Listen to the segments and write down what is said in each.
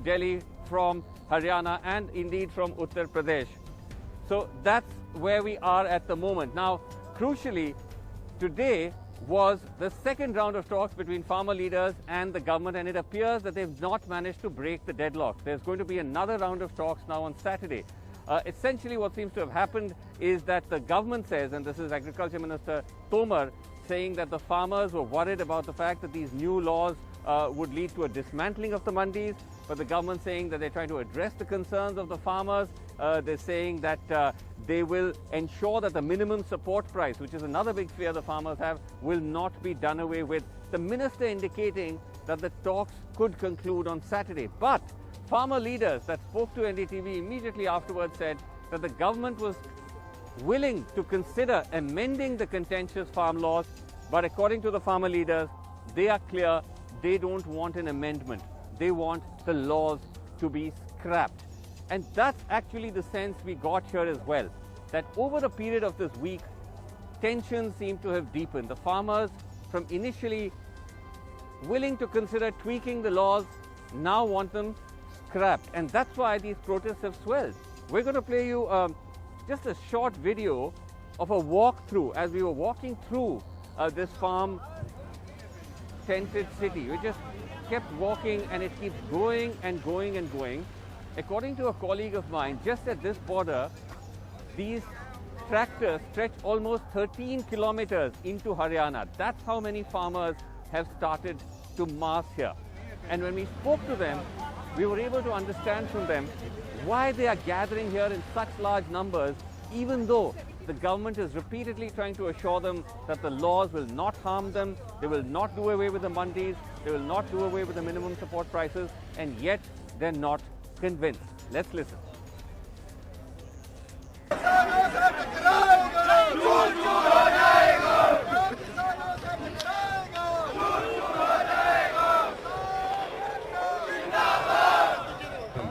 Delhi from Haryana and indeed from Uttar Pradesh. So that's where we are at the moment. Now, crucially, today was the second round of talks between farmer leaders and the government, and it appears that they've not managed to break the deadlock. There's going to be another round of talks now on Saturday. Essentially what seems to have happened is that the government says, and this is Agriculture Minister Tomar saying that the farmers were worried about the fact that these new laws would lead to a dismantling of the mandis, but the government saying that they're trying to address the concerns of the farmers. They're saying that they will ensure that the minimum support price, which is another big fear the farmers have, will not be done away with. The minister indicating that the talks could conclude on Saturday. But farmer leaders that spoke to NDTV immediately afterwards said that the government was willing to consider amending the contentious farm laws, but according to the farmer leaders, they are clear they don't want an amendment. They want the laws to be scrapped. And that's actually the sense we got here as well, that over the period of this week, tensions seem to have deepened. The farmers, from initially willing to consider tweaking the laws, now want them scrapped. And that's why these protests have swelled. We're going to play you just a short video of a walkthrough as we were walking through this farm tented city. We just kept walking and it keeps going and going and going. According to a colleague of mine, just at this border, these tractors stretch almost 13 kilometers into Haryana. That's how many farmers have started to mass here. And when we spoke to them, we were able to understand from them why they are gathering here in such large numbers, even though the government is repeatedly trying to assure them that the laws will not harm them, they will not do away with the mandis, they will not do away with the minimum support prices, and yet they're not convinced. Let's listen.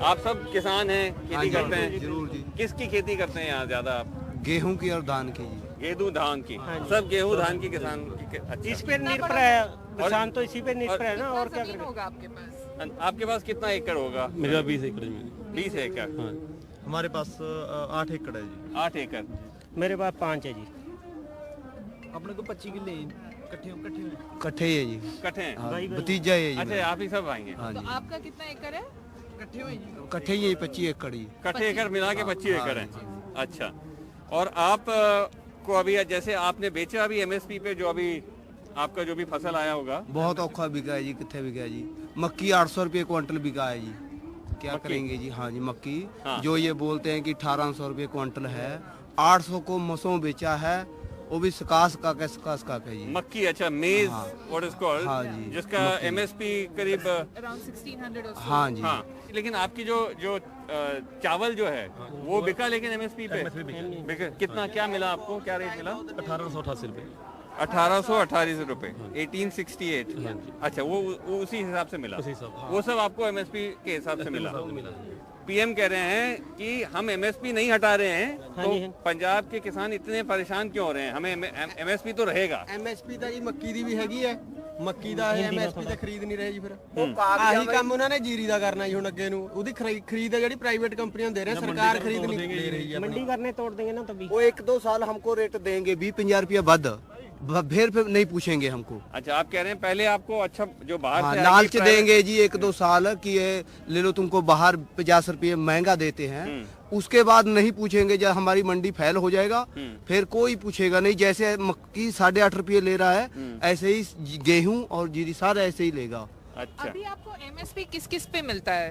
आप सब किसान हैं, खेती करते हैं? जरूर जी। किसकी खेती करते हैं यहाँ ज्यादा आप? गेहूं की और धान की जी। गेहूं धान की। सब गेहूं धान की किसान की। अच्छा। इस पे निर्भर है किसान, तो इसी पे निर्भर है ना। और क्या करेगा? आपके पास? आपके पास कितना एकड़ होगा? मेरा 20 एकड़ में। 20 एकड़। हाँ। हमारे पास 8 एकड़ है जी। 8 एकड़। मेरे पास 5 है जी। अपने को 25 किले कट्ठे है जी। कट्ठे हैं? भतीजा है जी। अच्छा, आप ही सब आएंगे? हाँ जी। तो आपका कितना एकड़ है? कट्ठे ही 25 एकड़ ही। कट्ठे एकड़ मिला के 25 एकड़ है। अच्छा, और आप को अभी जैसे आपने बेचा अभी एमएसपी पे, जो अभी आपका जो भी फसल आया होगा? बहुत औखा बिका है जी। कितने बिका है जी? मक्की 800 रुपये क्विंटल बिका है जी। क्या करेंगे जी? हाँ जी, मक्की जो ये बोलते हैं कि 1800 रुपये क्विंटल है, 800 को मसों बेचा है, वो भी सकास का जी मक्की। अच्छा, मेज व्हाट इज कॉल्ड? हाँ जी, जिसका एमएसपी करीब अराउंड 1600 हाँ जी। हाँ, लेकिन आपकी जो चावल जो है वो बिका, लेकिन एमएसपी पे बिका। कितना, क्या मिला आपको, क्या रेट मिला? 1888 रुपए। 1888 रुपए, 1868। अच्छा, वो उसी हिसाब से मिला? वो सब आपको एमएसपी के हिसाब से मिला? पीएम कह रहे हैं कि हम एमएसपी नहीं हटा रहे हैं, तो पंजाब के किसान इतने परेशान क्यों हो रहे हैं? हमें एमएसपी तो रहेगा। एमएसपी ਤਾਂ ਜੀ ਮੱਕੀ ਦੀ ਵੀ ਹੈਗੀ ਹੈ, ਮੱਕੀ ਦਾ ਐਮਐਸਪੀ ਤੇ ਖਰੀਦ ਨਹੀਂ ਰਹੇ ਜੀ। ਫਿਰ ਆਹੀ ਕੰਮ ਉਹਨਾਂ ਨੇ ਜੀਰੀ ਦਾ ਕਰਨਾ ਜੀ ਹੁਣ ਅੱਗੇ ਨੂੰ। ਉਹਦੀ ਖਰੀਦ ਹੈ ਜਿਹੜੀ ਪ੍ਰਾਈਵੇਟ ਕੰਪਨੀਆਂ ਦੇ ਰਹੇ, ਸਰਕਾਰ ਖਰੀਦ ਨਹੀਂ ਦੇ ਰਹੀ है। मंडी करने तोड़ देंगे ना तभी। वो 1-2 साल हमको रेट देंगे 20-50 रुपया बद, फिर नहीं पूछेंगे हमको। अच्छा, आप कह रहे हैं पहले आपको अच्छा जो बाहर से लालच देंगे जी 1-2 साल कि ये ले लो, तुमको बाहर 50 रुपये महंगा देते हैं, उसके बाद नहीं पूछेंगे। जब हमारी मंडी फैल हो जाएगा फिर कोई पूछेगा नहीं। जैसे मक्की 8.5 रुपये ले रहा है, ऐसे ही गेहूं और जीरी सारा ऐसे ही लेगा। अच्छा, अभी आपको एमएसपी किस किस पे मिलता है?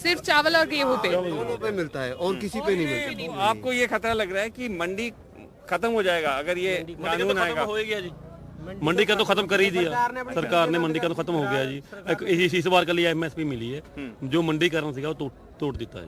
सिर्फ चावल और गेहूं पे? दोनों पे मिलता है और किसी पे नहीं मिलता। तो आपको ये खतरा लग रहा है कि मंडी खत्म हो जाएगा अगर ये कानून आएगा? हो गया जी, मंडी का तो खत्म कर ही दिया सरकार ने। मंडी का तो खत्म हो गया जी। इस बार के लिए एमएसपी मिली है, जो मंडीकरण सीगा वो तोड़ देता है।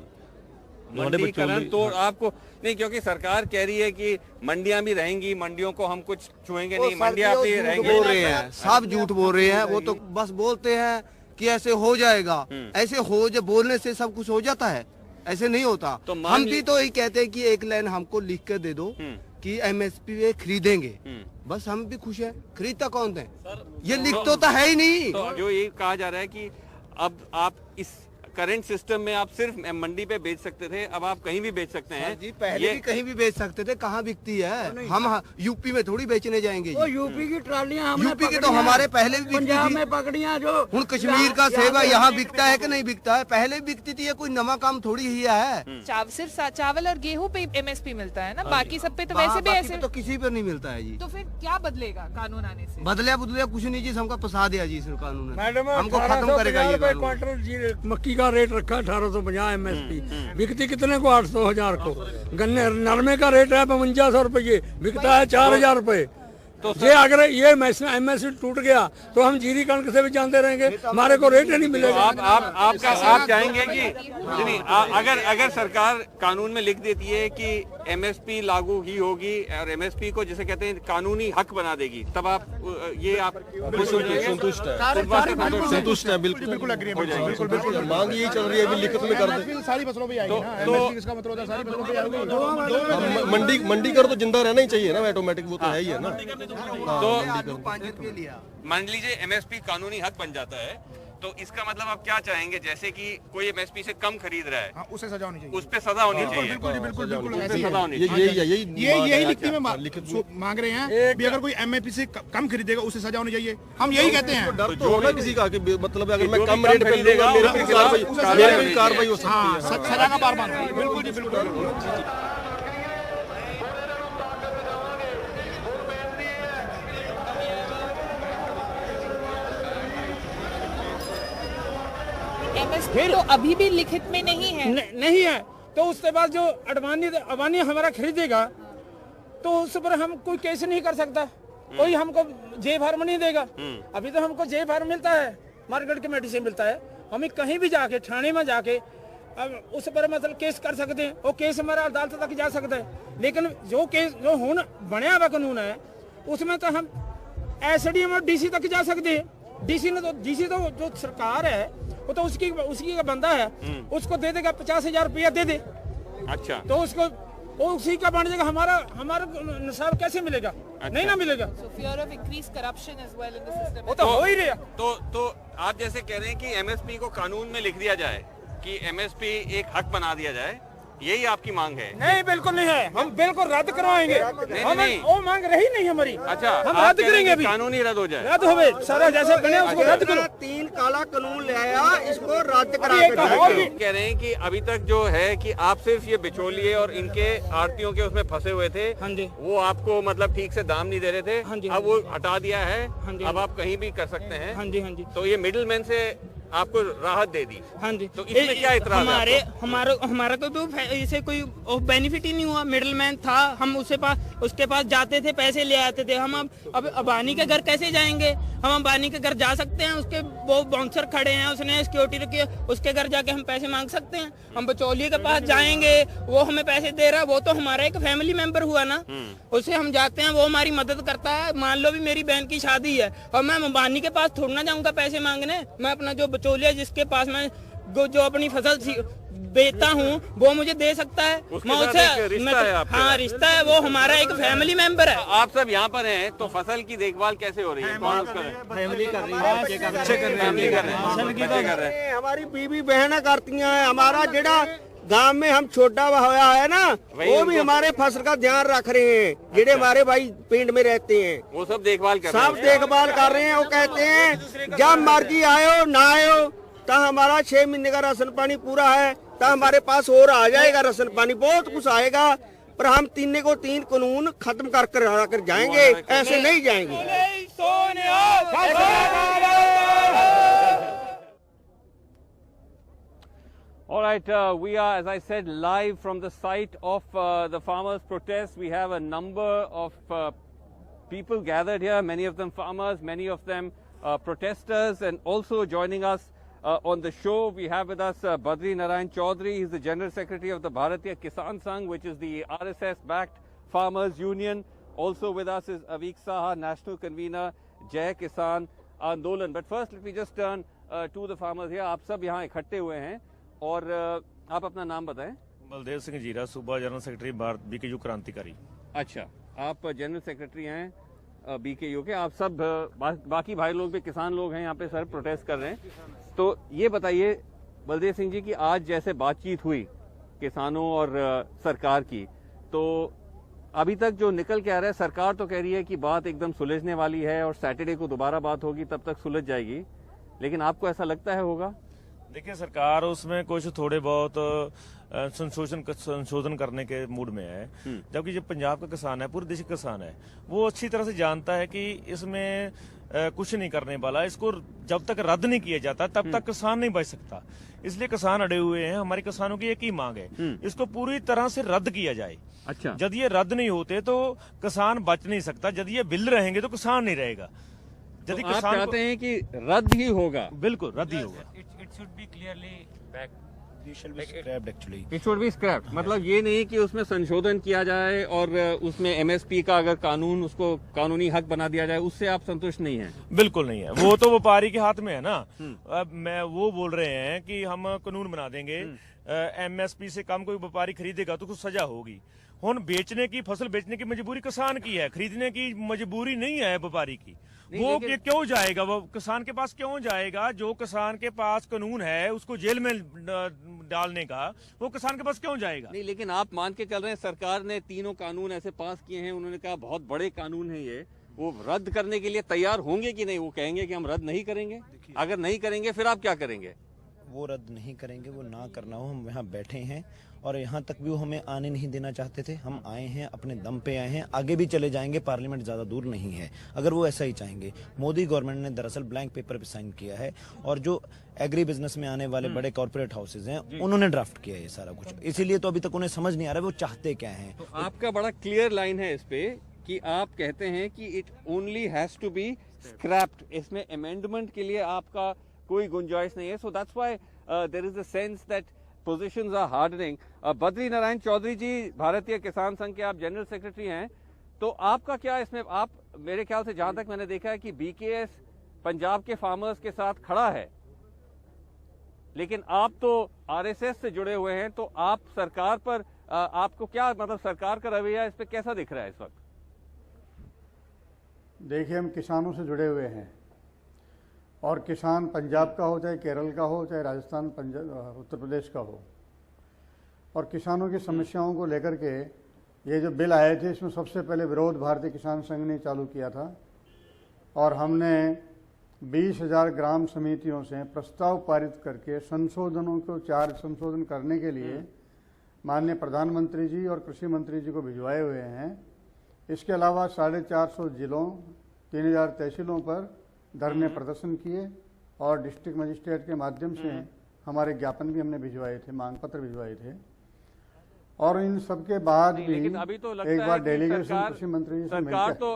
मंडीकरण तो आपको नहीं, क्योंकि सरकार कह रही है कि मंडियां भी रहेंगी, मंडियों को हम कुछ छुएंगे नहीं, मंडियां भी रहेंगी। बोल रहे हैं, सब झूठ बोल रहे हैं। वो तो बस बोलते हैं कि ऐसे हो जाएगा, ऐसे बोलने से सब कुछ हो जाता है, ऐसे नहीं होता। तो हम भी तो यही कहते हैं कि एक लाइन हमको लिख कर दे दो कि एमएसपी पे खरीदेंगे, बस हम भी खुश हैं। खरीदता कौन है? ये लिख तो है ही नहीं। तो जो ये कहा जा रहा है कि अब आप इस करंट सिस्टम में आप सिर्फ मंडी पे बेच सकते थे, अब आप कहीं भी बेच सकते हैं जी। पहले भी कहीं भी बेच सकते थे, कहाँ बिकती है? हम यूपी में थोड़ी बेचने जाएंगे जी। यूपी की ट्रालियां यूपी की तो हमारे पहले भी पंजाब में पकड़ियां जो हूँ कश्मीर का सेब है, यहाँ बिकता है कि नहीं बिकता है? पहले भी बिकती थी, ये कोई नवा काम थोड़ी ही है। सिर्फ चावल और गेहूं पे MSP मिलता है ना, बाकी सब पे तो वैसे भी ऐसे तो किसी पर नहीं मिलता है जी। तो फिर क्या बदलेगा कानून आने से? बदले कुछ नहीं जी, हमको फंसा दिया जी इस कानून ने। मैडम हमको खत्म करेगा ये कानून। क्वार्टर मक्की का रेट रखा 1850 MSP, बिकती कितने को? 800-1000 को। गन्ने नरमे का रेट है 5200 रुपये, बिकता है 4000 रुपये। तो ये अगर ये MSP टूट गया तो हम जीरी कणक से भी जानते रहेंगे, हमारे को रेट नहीं मिलेगा। आप चाहेंगे कि नहीं, अगर सरकार कानून में लिख देती है कि MSP लागू ही होगी और MSP को जिसे कहते हैं कानूनी हक बना देगी, तब आप संतुष्ट है? बिल्कुल बिल्कुल मांग यही चल रही है, अभी लिखित में कर दे। सारी फसलों पे आएगी ना, MSP इसका मतलब होता है सारी फसलों पे आएगी। मंडी कर तो जिंदा रहना ही चाहिए ना, ऑटोमेटिक वो तो है ही है ना। तो मान लीजिए MSP कानूनी हक बन जाता है, तो इसका मतलब आप क्या चाहेंगे? जैसे कि कोई MSP से कम खरीद रहा है, उसे सजा होनी चाहिए, उस पे सजा होनी चाहिए। बिल्कुल सजा होनी चाहिए। यही लिखती में मांग रहे हैं भी अगर कोई MSP से कम खरीदेगा उसे सजा होनी चाहिए, हम यही कहते हैं। डर तो होना किसी का कि मतलब अगर मैं कम रेट पे लूंगा मेरे पे कार्रवाई हो सकती है, सजा का प्रावधान। बिल्कुल जी, बिल्कुल। MSP तो अभी भी लिखित में नहीं है। नहीं है तो उसके बाद जो अबानी हमारा खरीदेगा तो उस पर हम कोई केस नहीं कर सकता, कोई हमको जे फार्म नहीं देगा। अभी तो हमको जे फार्म मिलता है, मार्केट कमेटी से मिलता है, हमें कहीं भी जाके थाने में जाके अब उस पर मतलब केस कर सकते हैं, वो केस हमारा अदालत तक जा सकता है। लेकिन जो केस जो बनया हुआ कानून है उसमें तो हम SDM और DC तक जा सकते हैं। DC तो जो सरकार है वो तो उसकी का बंदा है, उसको दे देगा 50,000 रुपया दे दे। अच्छा, तो उसको वो उसी का बन जाएगा, हमारा निसाब कैसे मिलेगा? अच्छा। नहीं ना मिलेगा। fear of increased corruption as well in the system। वो तो हो ही रहा। तो आप जैसे कह रहे हैं कि MSP को कानून में लिख दिया जाए कि MSP एक हक बना दिया जाए, यही आपकी मांग है? नहीं, बिल्कुल नहीं है, हम बिल्कुल रद्द करवाएंगे। नहीं। वो मांग रही नहीं हमारी। अच्छा, हम रद्द करेंगे अभी। कानूनी रद्द हो जाए, रद्द हो गए सारा जैसे बने उसको रद्द करो। 3 काला कानून ले आया, इसको रद्द करा कह रहे हैं कि अभी तक जो है कि आप सिर्फ ये बिचौलिए और इनके आड़तियों के उसमें फंसे हुए थे। हाँ जी। वो आपको मतलब ठीक से दाम नहीं दे रहे थे। हाँ जी। अब वो हटा दिया है। हाँ जी। अब आप कहीं भी कर सकते हैं। हाँ जी, हाँ जी। तो ये मिडिलमैन से आपको राहत दे दी। हाँ जी। तो इसमें क्या इतराज है? हमारा को तो इसे कोई बेनिफिट ही नहीं हुआ। मिडिलमैन था, हम उसके पास जाते थे, पैसे ले आते थे। हम अब अबानी के घर कैसे जाएंगे? हम अबानी के घर जा सकते हैं, उसके वो बाउंसर खड़े हैं, उसने सिक्योरिटी रखी है, उसके घर जाके हम पैसे मांग सकते हैं। हम बचौलिए के पास जाएंगे, वो हमें पैसे दे रहा है, वो तो हमारा एक फैमिली मेंबर हुआ ना, उससे हम जाते हैं, वो हमारी मदद करता है। मान लो भी मेरी बहन की शादी है और मैं अबानी के पास थोड़ा ना जाऊंगा पैसे मांगने। मैं अपना जो बचौलिया जिसके पास मैं जो अपनी फसल बेचता हूँ वो मुझे दे सकता है। मैं उसे हाँ, रिश्ता है, वो हमारा एक फैमिली मेंबर है। आप सब यहाँ पर हैं, तो फसल की देखभाल कैसे हो रही है? कौन उसका फैमिली कर रही है, हमारी बीवी बहनें करती हैं। हमारा जेड़ा गांव में हम छोटा होया है ना, वो भी हमारे फसल का ध्यान रख रहे हैं। जेड़े हमारे भाई पिंड में रहते हैं वो सब देखभाल कर रहे हैं। सब देखभाल कर रहे हैं। वो कहते हैं जब मर्जी आयो ना आयो, तो हमारा 6 महीने का राशन पानी पूरा है, तो हमारे पास और आ जाएगा राशन पानी, बहुत कुछ आएगा। पर हम 3 को 3 कानून खत्म कर जाएंगे, ऐसे नहीं जाएंगे। All right, we are, as I said, live from the site of the farmers' protest. We have a number of people gathered here, many of them farmers, many of them protesters, and also joining us on the show, we have with us Badri Narayan Chaudhary. He's the General Secretary of the Bharatiya Kisan Sangh, which is the RSS-backed farmers union. Also with us is Avik Saha, National Convener, Jai Kisan Andolan. But first, let me just turn to the farmers here. आप सब यहाँ इकट्ठे हुए हैं और आप अपना नाम बताएं। बलदेव सिंह जीरा, सूबा जनरल सेक्रेटरी भारत BKU क्रांतिकारी। अच्छा, आप जनरल सेक्रेटरी हैं BKU के। आप सब बाकी भाई लोग भी किसान लोग हैं यहाँ पे सर, प्रोटेस्ट कर रहे हैं। तो ये बताइए, बलदेव सिंह जी की आज जैसे बातचीत हुई किसानों और सरकार की, तो अभी तक जो निकल के आ रहा है, सरकार तो कह रही है कि बात एकदम सुलझने वाली है और सैटरडे को दोबारा बात होगी, तब तक सुलझ जाएगी, लेकिन आपको ऐसा लगता है होगा? देखिए, सरकार उसमें कुछ थोड़े बहुत संशोधन करने के मूड में है, जबकि जो पंजाब का किसान है, पूरे देश का किसान है, वो अच्छी तरह से जानता है कि इसमें कुछ नहीं करने वाला। इसको जब तक रद्द नहीं किया जाता तब तक किसान नहीं बच सकता। इसलिए किसान अड़े हुए हैं। हमारे किसानों की एक ही मांग है, इसको पूरी तरह से रद्द किया जाए। अच्छा, यदि ये रद्द नहीं होते तो किसान बच नहीं सकता। यदि ये बिल रहेंगे तो किसान नहीं रहेगा। यदि तो किसान चाहते हैं कि रद्द ही होगा? बिल्कुल रद्द ही होगा। It should be clearly back. It should be scrapped. मतलब ये नहीं कि उसमें संशोधन किया जाए और उसमें MSP का अगर कानून, उसको कानूनी हक बना दिया जाए, उससे आप संतुष्ट नहीं हैं? बिल्कुल नहीं है। वो तो व्यापारी के हाथ में है ना। अब मैं वो बोल रहे हैं कि हम कानून बना देंगे, MSP से कम कोई व्यापारी खरीदेगा तो कुछ सजा होगी। हुन बेचने की, फसल बेचने की मजबूरी किसान की है, खरीदने की मजबूरी नहीं है व्यापारी की। वो क्यों जाएगा, वो किसान के पास क्यों जाएगा? जो किसान के पास कानून है उसको जेल में डालने का, वो किसान के पास क्यों जाएगा? नहीं, लेकिन आप मान के चल रहे हैं सरकार ने तीनों कानून ऐसे पास किए हैं, उन्होंने कहा बहुत बड़े कानून है ये, वो रद्द करने के लिए तैयार होंगे कि नहीं? वो कहेंगे कि हम रद्द नहीं करेंगे। अगर नहीं करेंगे फिर आप क्या करेंगे? वो रद्द नहीं करेंगे, वो ना करना हो। हम यहाँ बैठे हैं और यहाँ तक भी वो हमें आने नहीं देना चाहते थे। हम आए हैं, अपने दम पे आए हैं, आगे भी चले जाएंगे। पार्लियामेंट ज़्यादा दूर नहीं है अगर वो ऐसा ही चाहेंगे। मोदी गवर्नमेंट ने दरअसल ब्लैंक पेपर पे साइन किया है और जो एग्री बिजनेस में आने वाले बड़े कॉर्पोरेट हाउसेज हैं उन्होंने ड्राफ्ट किया है ये सारा कुछ। इसीलिए तो अभी तक उन्हें समझ नहीं आ रहा है वो चाहते क्या हैं। तो आपका बड़ा क्लियर लाइन है इस पे कि आप कहते हैं कि it only has to be scrapped, इसमें अमेंडमेंट के लिए आपका कोई गुंजाइश नहीं है। So that's why there is a sense that positions are hardening. Badri Narayan Chaudhary ji, Bharatiya Kisan संघ के आप जनरल सेक्रेटरी हैं, तो आपका क्या इसमें, आप मेरे ख्याल से जहां तक मैंने देखा है कि BKS पंजाब के फार्मर्स के साथ खड़ा है, लेकिन आप तो RSS से जुड़े हुए हैं, तो आप सरकार पर आपको क्या मतलब सरकार का रवैया इस पे कैसा दिख रहा है इस वक्त? देखिए, हम किसानों से जुड़े हुए हैं और किसान पंजाब का हो, चाहे केरल का हो, चाहे राजस्थान, उत्तर प्रदेश का हो, और किसानों की समस्याओं को लेकर के ये जो बिल आए थे, इसमें सबसे पहले विरोध भारतीय किसान संघ ने चालू किया था और हमने 20,000 ग्राम समितियों से प्रस्ताव पारित करके संशोधनों को 4 संशोधन करने के लिए माननीय प्रधानमंत्री जी और कृषि मंत्री जी को भिजवाए हुए हैं। इसके अलावा 450 जिलों, 3000 तहसीलों पर धरने प्रदर्शन किए और डिस्ट्रिक्ट मजिस्ट्रेट के माध्यम से हमारे ज्ञापन भी हमने भिजवाए थे, मांग पत्र भिजवाए थे। और इन सब के बाद भी लेकिन अभी तो लगता एक बार है डेलीगेशन कृषि मंत्री जी से सरकार तो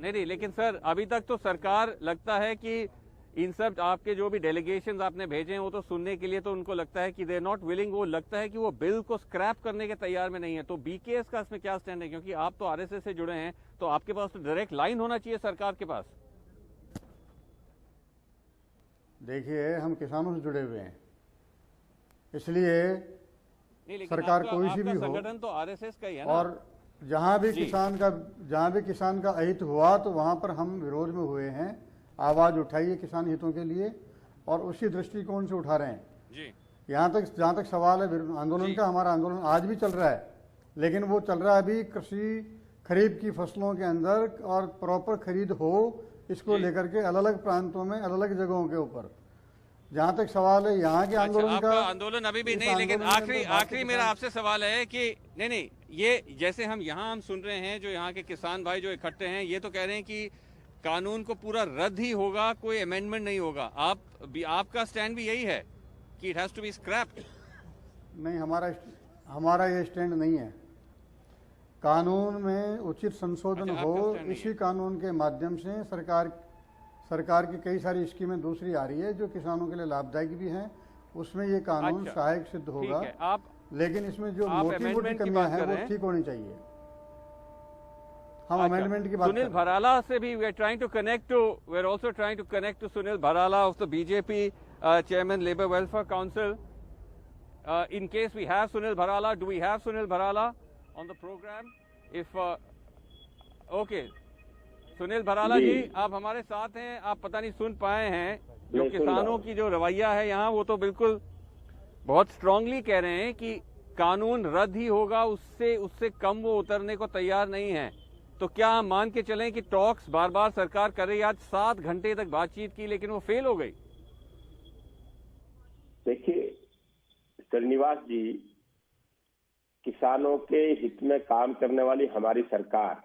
नहीं, लेकिन सर अभी तक तो सरकार लगता है कि इन सब आपके जो भी डेलीगेशंस आपने भेजे हैं वो तो सुनने के लिए, तो उनको लगता है कि दे आर नॉट विलिंग, वो लगता है कि वो बिल को स्क्रैप करने के तैयार में नहीं है। तो BKS का इसमें क्या स्टैंड है? क्योंकि आप तो RSS से जुड़े हैं, तो आपके पास तो डायरेक्ट लाइन होना चाहिए सरकार के पास। देखिए, हम किसानों से जुड़े हुए हैं, इसलिए सरकार कोई सी भी हो, संगठन तो RSS का ही है ना? और जहां भी किसान का अहित हुआ तो वहां पर हम विरोध में हुए हैं, आवाज उठाइए किसान हितों के लिए, और उसी दृष्टिकोण से उठा रहे हैं जी। जहां तक सवाल है आंदोलन का, हमारा आंदोलन आज भी चल रहा है, लेकिन वो चल रहा है अभी कृषि खरीफ की फसलों के अंदर, और प्रॉपर खरीद हो इसको लेकर के अलग अलग प्रांतों में, अलग अलग जगहों के ऊपर। जहां तक सवाल है यहाँ के आंदोलन का, आंदोलन अभी भी नहीं, लेकिन आखिरी मेरा आपसे सवाल है कि नहीं, ये जैसे हम यहाँ सुन रहे हैं, जो यहाँ के किसान भाई जो इकट्ठे हैं, ये तो कह रहे हैं कि कानून को पूरा रद्द ही होगा, कोई अमेंडमेंट नहीं होगा। आपका स्टैंड भी यही है कि it has to be scrapped? नहीं, हमारा ये स्टैंड नहीं है। कानून में उचित संशोधन हो, इसी कानून के माध्यम से सरकार की कई सारी स्कीमें दूसरी आ रही है जो किसानों के लिए लाभदायक भी हैं, उसमें ये कानून सहायक सिद्ध होगा। लेकिन इसमें जो मोटी कमियां हैं वो ठीक होनी चाहिए। हम अमेंडमेंट की बात सुनील भराला से भी we are trying to connect to, we are also trying to connect to Sunil Bharala of the BJP chairman labour welfare council. In case we have Sunil Bharala, do we have Sunil Bharala on the program? If okay, Sunil भराला जी आप हमारे साथ हैं, आप पता नहीं सुन पाए हैं जो किसानों की जो रवैया है यहाँ, वो तो बिल्कुल बहुत स्ट्रांगली कह रहे हैं कि कानून रद्द ही होगा, उससे कम वो उतरने को तैयार नहीं है। तो क्या हम मान के चलें कि टॉक्स बार बार सरकार कर रही है? आज 7 घंटे तक बातचीत की लेकिन वो फेल हो गई। देखिए श्रीनिवास जी, किसानों के हित में काम करने वाली हमारी सरकार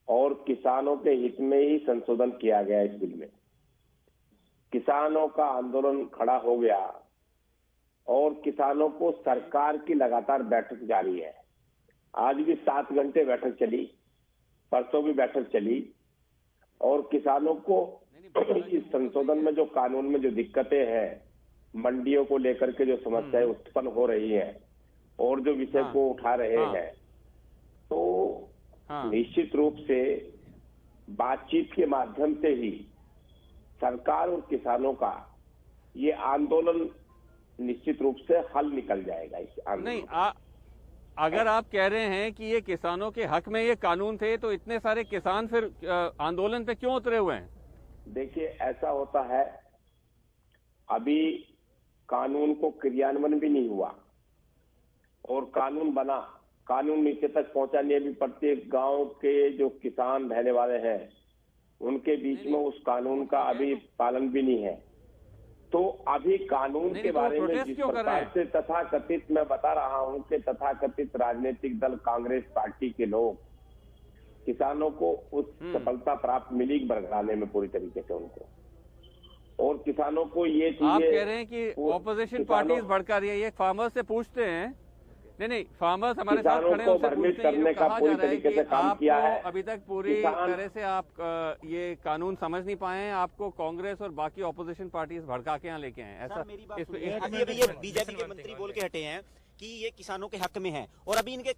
और किसानों के हित में ही संशोधन किया गया इस बिल में। किसानों का आंदोलन खड़ा हो गया और किसानों को सरकार की लगातार बैठक जारी है। आज भी 7 घंटे बैठक चली, परसों भी बैठक चली और किसानों को इस संशोधन में जो कानून में जो दिक्कतें हैं, मंडियों को लेकर के जो समस्याएं उत्पन्न हो रही हैं और जो विषय को उठा रहे हैं, तो निश्चित रूप से बातचीत के माध्यम से ही सरकार और किसानों का ये आंदोलन निश्चित रूप से हल निकल जाएगा इस आंदोलन। नहीं, अगर आप कह रहे हैं कि ये किसानों के हक में ये कानून थे, तो इतने सारे किसान फिर आंदोलन पे क्यों उतरे हुए हैं? देखिए ऐसा होता है, अभी कानून को क्रियान्वयन भी नहीं हुआ और कानून बना, कानून नीचे तक पहुंचाने भी प्रत्येक गांव के जो किसान रहने वाले हैं उनके बीच में उस कानून का अभी पालन भी नहीं है। तो अभी कानून के बारे में जिस प्रकार से तथाकथित, मैं बता रहा हूं कि तथाकथित राजनीतिक दल कांग्रेस पार्टी के लोग किसानों को उस सफलता प्राप्त मिली बरगलाने में पूरी तरीके से उनको, और किसानों को ये चीजें आप कह रहे हैं कि ऑपोजिशन पार्टीज भड़का रही है। ये फार्मर्स से पूछते हैं, नहीं फार्मर्स हमारे साथ खड़े हैं, उनसे पूछते हैं, ये कहा जा रहा है कि आपको अभी तक पूरी तरह से आप ये कानून समझ नहीं पाए हैं, आपको कांग्रेस और बाकी ऑपोजिशन पार्टीज भड़का के यहाँ लेके आए, ऐसा? अभी ये बीजेपी के मंत्री बोल के हटे हैं कि ये किसानों के हक में है, और अभी इनके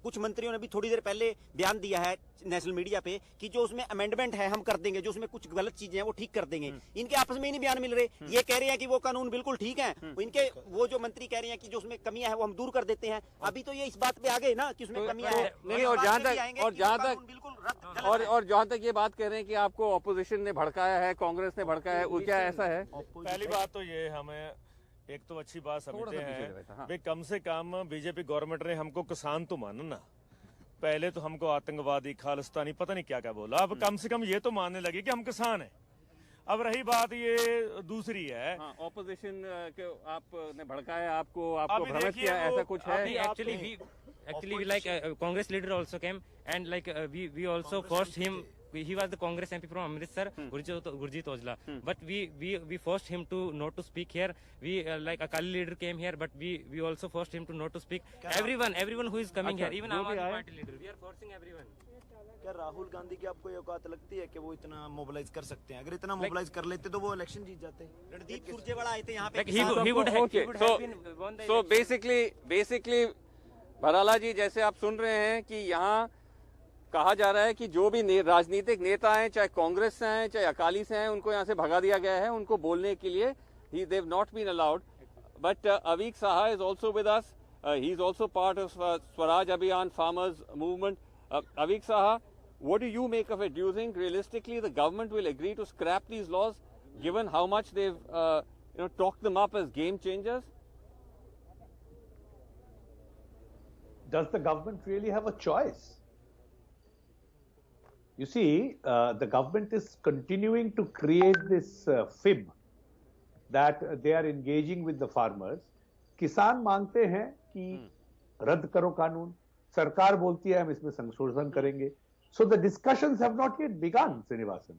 कुछ मंत्रियों ने भी थोड़ी देर पहले बयान दिया है नेशनल मीडिया पे कि जो उसमें अमेंडमेंट है हम कर देंगे, जो उसमें कुछ गलत चीजें हैं वो ठीक कर देंगे। इनके आपस में ही नहीं बयान मिल रहे। ये कह रहे हैं कि वो कानून बिल्कुल ठीक है, इनके वो जो मंत्री कह रहे हैं कि जो उसमें कमियां हैं वो हम दूर कर देते हैं। अभी तो ये इस बात पे आ गए ना कि उसमें कमियां हैं। नहीं, और जहां तक ये बात कह रहे हैं कि आपको ऑपोजिशन ने भड़काया है, कांग्रेस ने भड़काया है, क्या ऐसा है? पहली बात तो ये हमें एक तो अच्छी बात समझते हैं भाई, कम से कम बीजेपी गवर्नमेंट ने हमको किसान तो माना ना। पहले तो हमको आतंकवादी, खालिस्तानी, पता नहीं क्या क्या बोला, अब कम से कम ये तो मानने लगे कि हम किसान हैं। अब रही बात ये दूसरी है, ऑपोजिशन के आपने भड़काया, आपको भ्रमित किया, ऐसा कुछ है? Actually, we like Congress leader also came and like we also forced him. He was the Congress MP from Amritsar, Gurjit Ojla. But we forced him to not to speak here. We like Akali leader came here, but we also forced him to not to speak. Everyone who is coming here, even Aam Aadmi Party leader, we are forcing everyone. क्या राहुल गांधी की आपको ये औकात लगती है कि वो इतना मोबिलाइज कर सकते हैं? अगर इतना मोबिलाइज कर लेते तो वो इलेक्शन जीत जाते। रणदीप सुरजेवाला आए थे यहाँ पे। So basically भराला जी, जैसे आप सुन रहे हैं कि यहाँ कहा जा रहा है कि जो भी राजनीतिक नेता हैं, चाहे कांग्रेस से हैं चाहे अकाली से हैं, उनको यहाँ से भगा दिया गया है, उनको बोलने के लिए they have not been allowed. But Avik Saha is also with us. He is also part of Swaraj Abhiyan Farmers Movement. Avik Saha, what do you make of it? Do you think realistically the government will agree to scrap these laws, given how much they've talked them up as game changers? Does the government really have a choice? You see, the government is continuing to create this fib that they are engaging with the farmers. किसान मांगते हैं कि रद्द करो कानून, सरकार बोलती है हम इसमें संशोधन करेंगे. So the discussions have not yet begun, Srinivasan.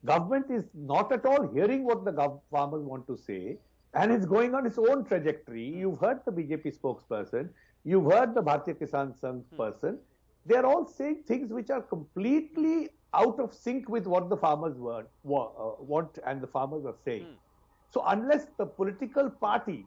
Government is not at all hearing what the farmers want to say, and it's going on its own trajectory. You've heard the BJP spokesperson, you've heard the Bharatiya Kisan Sangh person. They are all saying things which are completely out of sync with what the farmers want and the farmers are saying. So unless the political party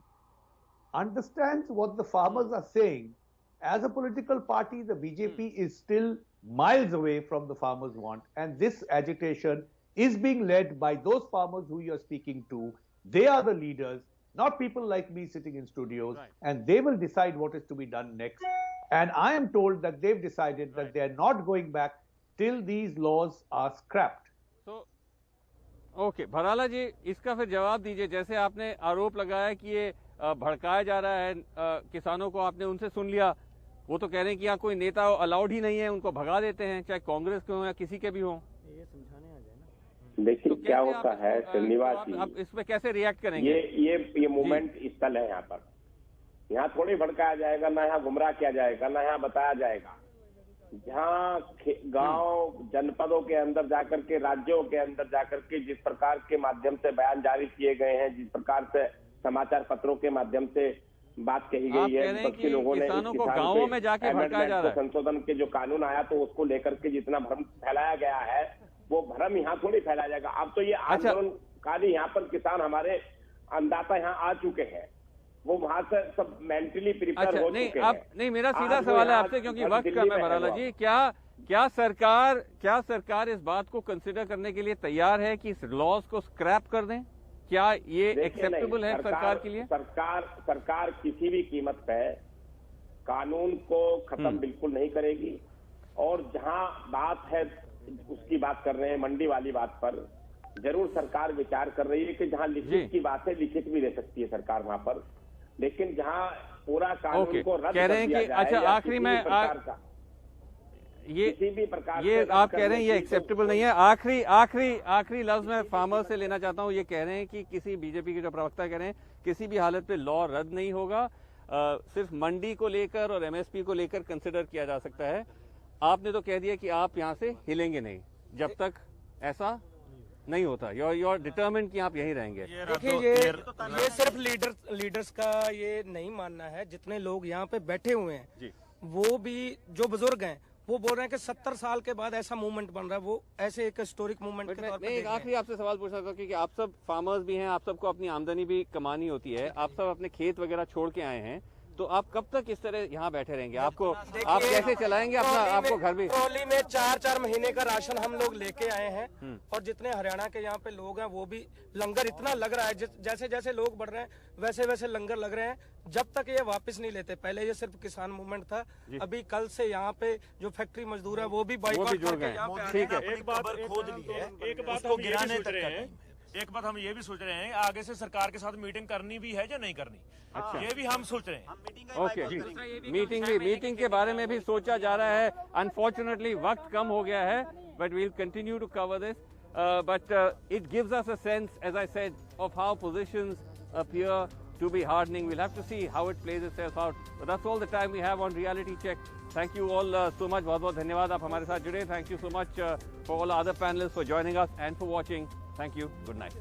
understands what the farmers are saying, as a political party, the BJP is still miles away from the farmers' want, and this agitation is being led by those farmers who you are speaking to. They are the leaders, not people like me sitting in studios, and they will decide what is to be done next. And I am told that they've decided that they are not going back till these laws are scrapped. So, okay, भराला जी इसका फिर जवाब दीजिए। जैसे आपने आरोप लगाया कि ये भड़काया जा रहा है किसानों को, आपने उनसे सुन लिया, वो तो कह रहे हैं कि यहाँ कोई नेता अलाउड ही नहीं है, उनको भगा देते हैं, चाहे कांग्रेस के हो या किसी के भी हो। देखिए क्या होता है श्रीनिवास जी, आप इस पे कैसे रिएक्ट करेंगे? ये मूवमेंट स्थल है यहाँ पर, यहाँ थोड़ी भड़काया जाएगा, ना यहाँ गुमराह किया जाएगा, ना यहाँ बताया जाएगा। जहाँ गांव जनपदों के अंदर जाकर के, राज्यों के अंदर जाकर के जिस प्रकार के माध्यम से बयान जारी किए गए हैं, जिस प्रकार से समाचार पत्रों के माध्यम से बात कही गई है, विपक्षी लोगों ने गांवों में जाके भड़काया जा रहा है। संशोधन के जो कानून आया तो उसको लेकर के जितना भ्रम फैलाया गया है, वो भ्रम यहाँ थोड़ी फैलाया जाएगा। अब तो ये आंदोलनकारी यहाँ पर किसान हमारे अन्नदाता यहाँ आ चुके हैं, वो वहां से सब मेंटली प्रिपेयर हो चुके हैं। नहीं, मेरा सीधा सवाल है आपसे, क्योंकि वक्त कम है भराला जी, क्या सरकार इस बात को कंसिडर करने के लिए तैयार है कि इस लॉज को स्क्रैप कर दें? क्या ये एक्सेप्टेबल है सरकार के लिए? सरकार किसी भी कीमत पे कानून को खत्म बिल्कुल नहीं करेगी, और जहां बात है उसकी बात कर रहे हैं, मंडी वाली बात पर जरूर सरकार विचार कर रही है कि जहां लिखित की बात है लिखित भी दे सकती है सरकार वहां पर, लेकिन जहां पूरा कानून को रद्द कह रहे हैं कि अच्छा आखिरी में ये आप कह रहे हैं ये एक्सेप्टेबल नहीं है। आखिरी लफ्ज में फार्मर से लेना चाहता हूं। ये कह रहे हैं कि किसी बीजेपी के जो प्रवक्ता कह रहे हैं किसी भी हालत पे लॉ रद्द नहीं होगा, सिर्फ मंडी को लेकर और एमएसपी को लेकर कंसिडर किया जा सकता है। आपने तो कह दिया कि आप यहाँ से हिलेंगे नहीं जब तक ऐसा नहीं होता। योर डिटरमिन्ड कि आप यहीं रहेंगे। देखिए ये सिर्फ लीडर्स का ये नहीं मानना है, जितने लोग यहाँ पे बैठे हुए हैं वो भी जो बुजुर्ग हैं वो बोल रहे हैं कि 70 साल के बाद ऐसा मूवमेंट बन रहा है, वो ऐसे एक हिस्टोरिक मूवमेंट के तौर पे। एक आखिरी आपसे सवाल पूछना था कि आप सब फार्मर्स भी हैं, आप सबको अपनी आमदनी भी कमानी होती है, आप सब अपने खेत वगैरह छोड़ के आए हैं, तो आप कब तक इस तरह यहाँ बैठे रहेंगे? आप कैसे चलाएंगे अपना आपको घर भी? ट्रॉली में 4-4 महीने का राशन हम लोग लेके आए हैं, और जितने हरियाणा के यहाँ पे लोग हैं वो भी लंगर इतना लग रहा है, जैसे जैसे लोग बढ़ रहे हैं वैसे वैसे लंगर लग रहे हैं, जब तक ये वापस नहीं लेते। पहले ये सिर्फ किसान मूवमेंट था, अभी कल से यहाँ पे जो फैक्ट्री मजदूर है वो भी बाइकआउट करके यहाँ पे ठीक है। एक बात हम ये भी सोच रहे हैं आगे से सरकार के साथ मीटिंग करनी भी है या नहीं करनी, ये भी हम सोच रहे हैं। ओके, मीटिंग के बारे में भी सोचा जा रहा है। अनफॉर्चुनेटली वक्त कम हो गया है, but we will continue to cover this, but it gives us a sense, as I said, of how positions appear to be hardening. We'll have to see how it plays itself out. But that's all the time we have on Reality Check. Thank you all so much. बहुत बहुत धन्यवाद आप हमारे साथ जुड़े. Thank you so much for all other panelists for joining us and for watching. Thank you. Good night.